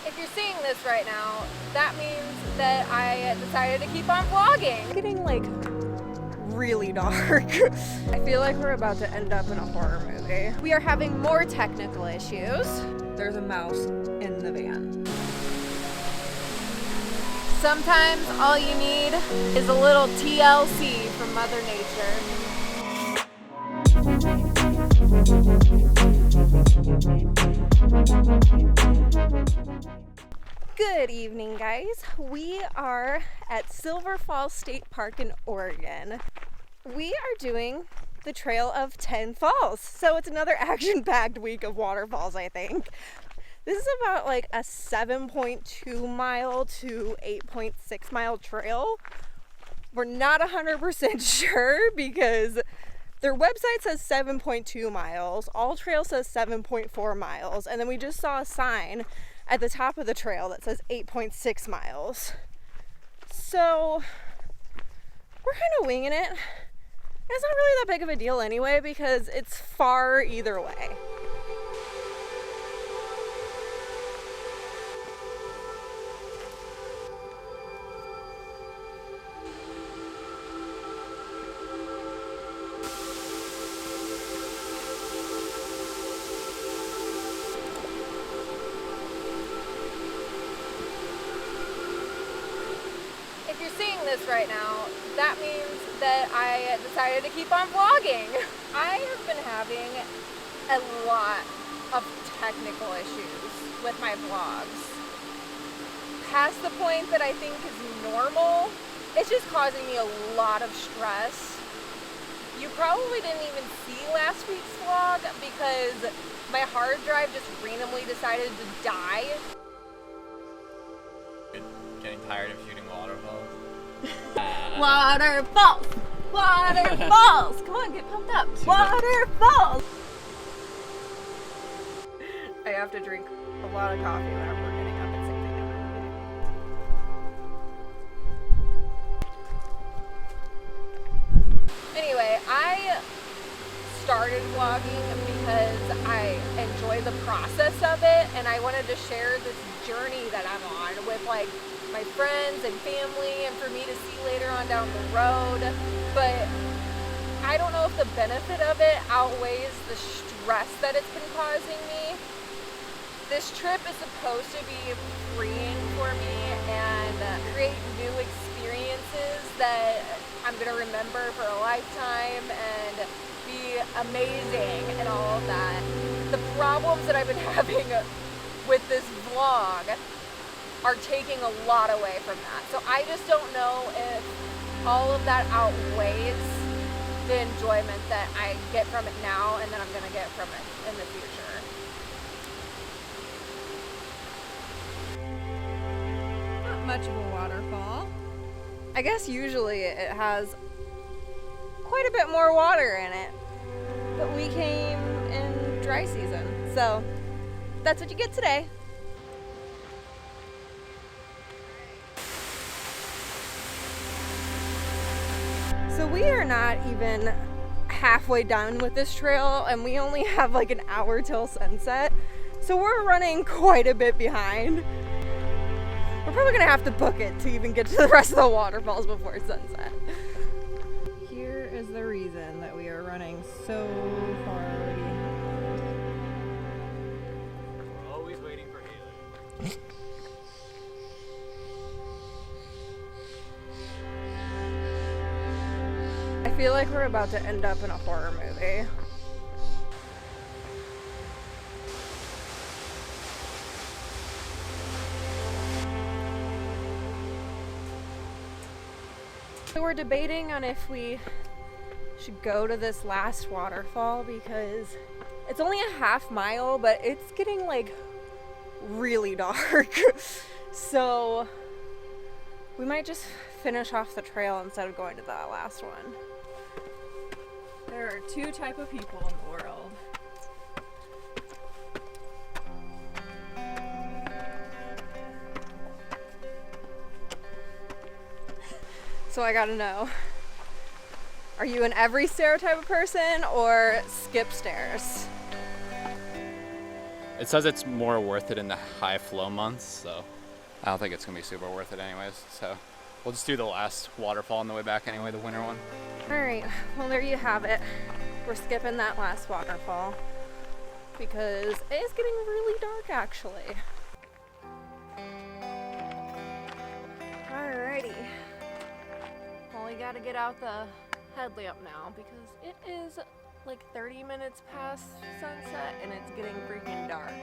If you're seeing this right now, that means that I decided to keep on vlogging. It's getting like really dark. I feel like we're about to end up in a horror movie. We are having more technical issues. There's a mouse in the van. Sometimes all you need is a little TLC from Mother Nature. Good evening, guys. We are at Silver Falls State Park in Oregon. We are doing the Trail of 10 Falls. So it's another action-packed week of waterfalls, I think. This is about like a 7.2 mile to 8.6 mile trail. We're not 100% sure because their website says 7.2 miles. All Trail says 7.4 miles. And then we just saw a sign at the top of the trail that says 8.6 miles. So we're kind of winging it. It's not really that big of a deal anyway because it's far either way. If you're seeing this right now, that means that I decided to keep on vlogging. I have been having a lot of technical issues with my vlogs. Past the point that I think is normal, it's just causing me a lot of stress. You probably didn't even see last week's vlog because my hard drive just randomly decided to die. Getting tired of shooting waterfalls. Waterfalls! Waterfalls! Come on, get pumped up. Waterfalls! I have to drink a lot of coffee whenever we're getting up and singing. Anyway, I started vlogging because I enjoy the process of it and I wanted to share this journey that I'm on with like my friends and family and for me to see later on down the road. But I don't know if the benefit of it outweighs the stress that it's been causing me. This trip is supposed to be freeing for me and create new experiences that I'm going to remember for a lifetime and be amazing and all of that. The problems that I've been having with this vlog are taking a lot away from that. So I just don't know if all of that outweighs the enjoyment that I get from it now and that I'm going to get from it in the future. Not much of a waterfall. I guess usually it has quite a bit more water in it, but we came in dry season, so that's what you get today. So we are not even halfway done with this trail and we only have like an hour till sunset. So we're running quite a bit behind. We're probably gonna have to book it to even get to the rest of the waterfalls before sunset. Here is the reason that we are running so far behind. We're always waiting for Haley. I feel like we're about to end up in a horror movie. So we're debating on if we should go to this last waterfall because it's only a half mile, but it's getting like really dark. So we might just finish off the trail instead of going to that last one. There are two types of people in the world. So I gotta know, are you an every stair type of person or skip stairs? It says it's more worth it in the high flow months, so I don't think it's gonna be super worth it anyways. So we'll just do the last waterfall on the way back anyway, the winter one. All right, well there you have it. We're skipping that last waterfall because it is getting really dark actually. Alrighty. Well, we gotta get out the headlamp now because it is like 30 minutes past sunset and it's getting freaking dark.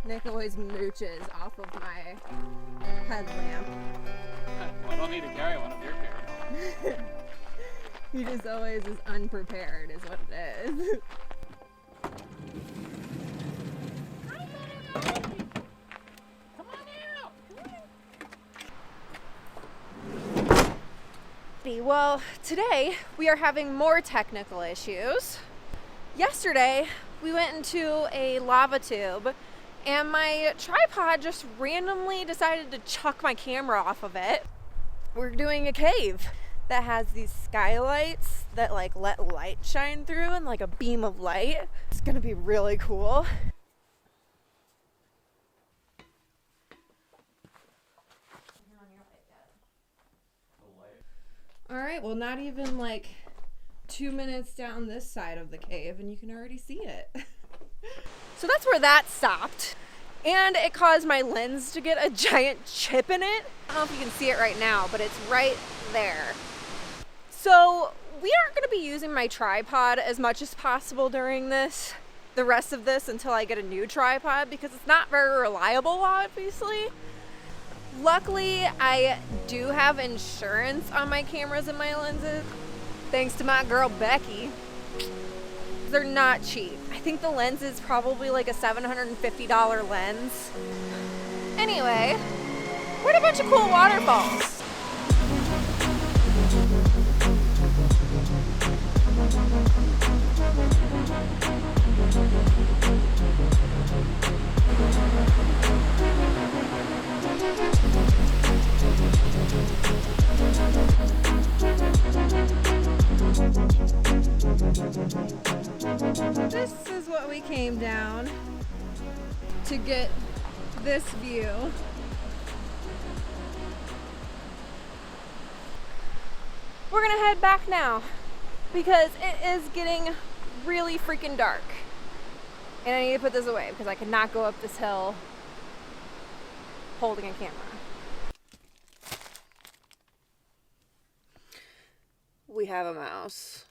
Nick always mooches off of my headlamp. Well, I don't need to carry one if you're carrying. He just always is unprepared is what it is. Well, today we are having more technical issues. Yesterday we went into a lava tube and my tripod just randomly decided to chuck my camera off of it. We're doing a cave that has these skylights that like let light shine through and like a beam of light. It's gonna be really cool. All right, well, not even like 2 minutes down this side of the cave and you can already see it. So that's where that stopped. And it caused my lens to get a giant chip in it. I don't know if you can see it right now, but it's right there. So we aren't gonna be using my tripod as much as possible during the rest of this until I get a new tripod because it's not very reliable, obviously. Luckily, I do have insurance on my cameras and my lenses, thanks to my girl Becky. They're not cheap. I think the lens is probably like a $750 lens. Anyway, we're at a bunch of cool waterfalls. This is what we came down to get this view. We're gonna head back now because it is getting really freaking dark. And I need to put this away because I cannot go up this hill holding a camera. We have a mouse.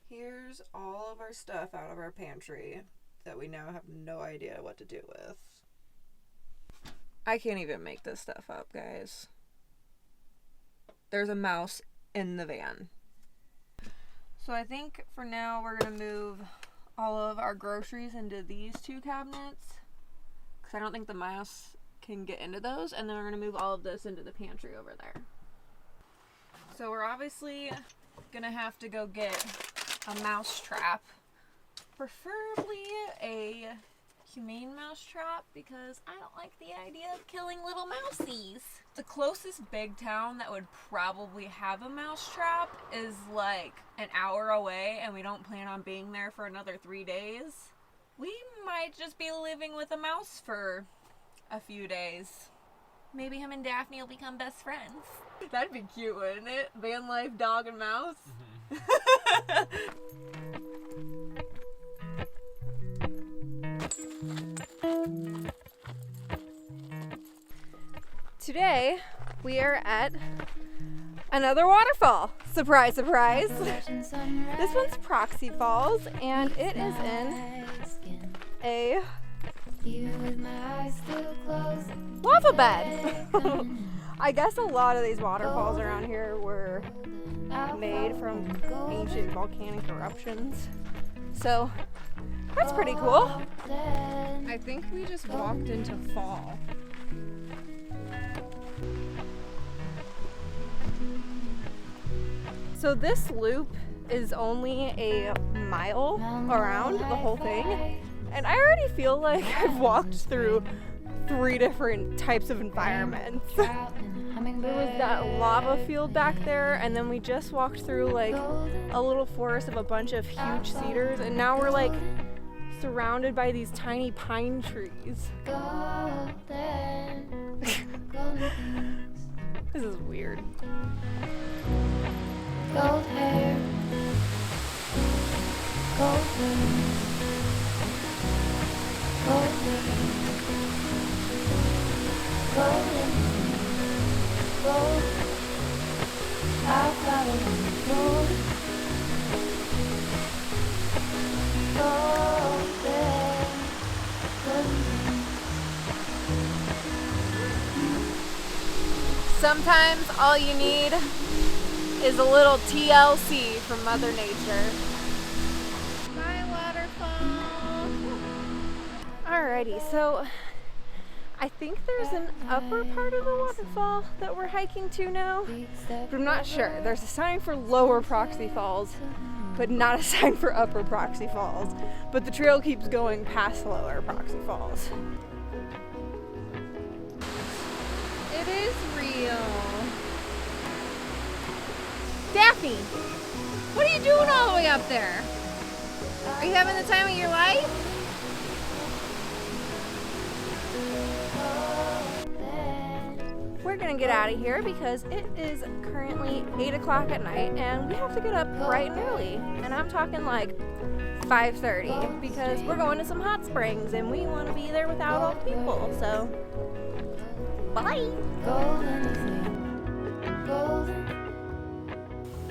Here's all of our stuff out of our pantry that we now have no idea what to do with. I can't even make this stuff up, guys. There's a mouse in the van. So I think for now we're gonna move all of our groceries into these two cabinets because I don't think the mouse can get into those, and then we're gonna move all of this into the pantry over there. So we're obviously gonna have to go get a mouse trap, preferably a humane mouse trap because I don't like the idea of killing little mousies. The closest big town that would probably have a mouse trap is like an hour away, and we don't plan on being there for another 3 days. We might just be living with a mouse for a few days. Maybe him and Daphne will become best friends. That'd be cute, wouldn't it? Van life, dog and mouse. Today we are at another waterfall. Surprise, surprise. This one's Proxy Falls, and it is in a lava bed. I guess a lot of these waterfalls around here were made from ancient volcanic eruptions. So that's pretty cool. I think we just walked into fall. So this loop is only a mile around the whole thing, and I already feel like I've walked through 3 different types of environments. there was that lava field back there, and then we just walked through like a little forest of a bunch of huge cedars, and now we're like surrounded by these tiny pine trees. This is weird. Gold hair, gold rings, gold rings, golden, gold. I follow gold, golden, golden. Sometimes all you need is a little TLC from Mother Nature. My waterfall. Alrighty, so I think there's an upper part of the waterfall that we're hiking to now, but I'm not sure. There's a sign for Lower Proxy Falls, but not a sign for Upper Proxy Falls. But the trail keeps going past Lower Proxy Falls. It is real. Daphne, what are you doing all the way up there? Are you having the time of your life? We're gonna get out of here because it is currently 8 o'clock at night and we have to get up bright and early. And I'm talking like 5:30 because we're going to some hot springs and we want to be there without all the people. So, bye. Golden, golden.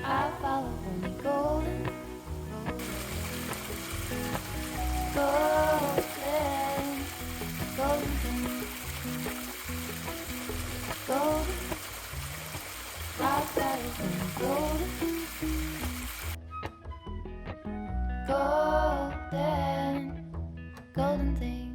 I follow only golden, golden, golden things, golden. I follow only golden, golden, golden things.